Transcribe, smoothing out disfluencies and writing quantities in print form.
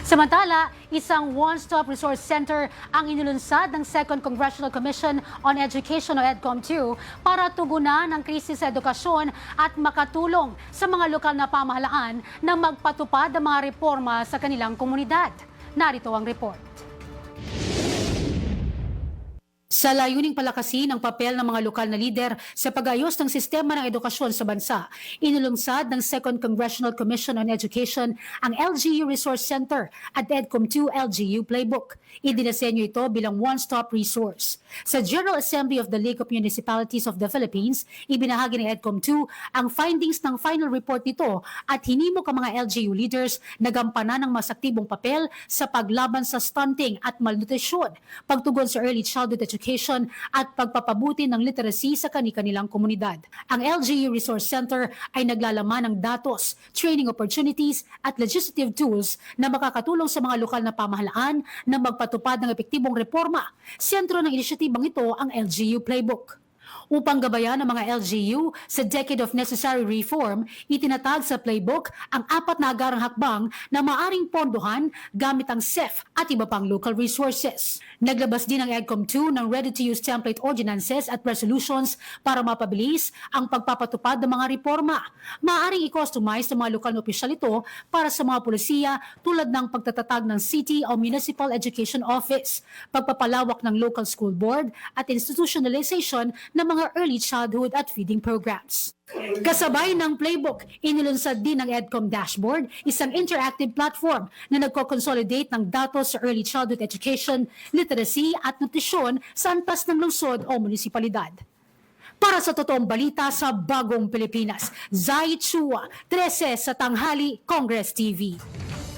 Samantala, isang one-stop resource center ang inilunsad ng Second Congressional Commission on Education o EDCOM-2 para tugunan ang krisis sa edukasyon at makatulong sa mga lokal na pamahalaan na magpatupad ng mga reforma sa kanilang komunidad. Narito ang report. Sa layuning palakasin ang papel ng mga lokal na lider sa pag-ayos ng sistema ng edukasyon sa bansa, inilungsad ng Second Congressional Commission on Education ang LGU Resource Center at EDCOM-2 LGU Playbook. Idinasenyo ito bilang one-stop resource. Sa General Assembly of the League of Municipalities of the Philippines, ibinahagi ng EDCOM-2 ang findings ng final report nito at hinimok ang mga LGU leaders na gampanan ng mas aktibong papel sa paglaban sa stunting at malnutrisyon, pagtugon sa early childhood education at pagpapabuti ng literacy sa kani-kanilang komunidad. Ang LGU Resource Center ay naglalaman ng datos, training opportunities at legislative tools na makakatulong sa mga lokal na pamahalaan na magpatupad ng epektibong reforma. Sentro ng inisyatibang ito ang LGU Playbook. Upang gabayan ng mga LGU sa Decade of Necessary Reform, itinatag sa playbook ang 4 na agarang hakbang na maaring pondohan gamit ang CEF at iba pang local resources. Naglabas din ang EDCOM-2 ng ready-to-use template ordinances at resolutions para mapabilis ang pagpapatupad ng mga reforma. Maaring i-customize ng mga lokal na opisyal ito para sa mga pulisiya tulad ng pagtatatag ng City o Municipal Education Office, pagpapalawak ng local school board at institutionalization ng mga early childhood at feeding programs. Kasabay ng playbook, inilunsad din ng EDCOM Dashboard, isang interactive platform na nagko-consolidate ng datos sa early childhood education, literacy at nutrisyon sa antas ng lungsod o munisipalidad. Para sa totoong balita sa Bagong Pilipinas, Zai Chua, 13 sa tanghali, Congress TV.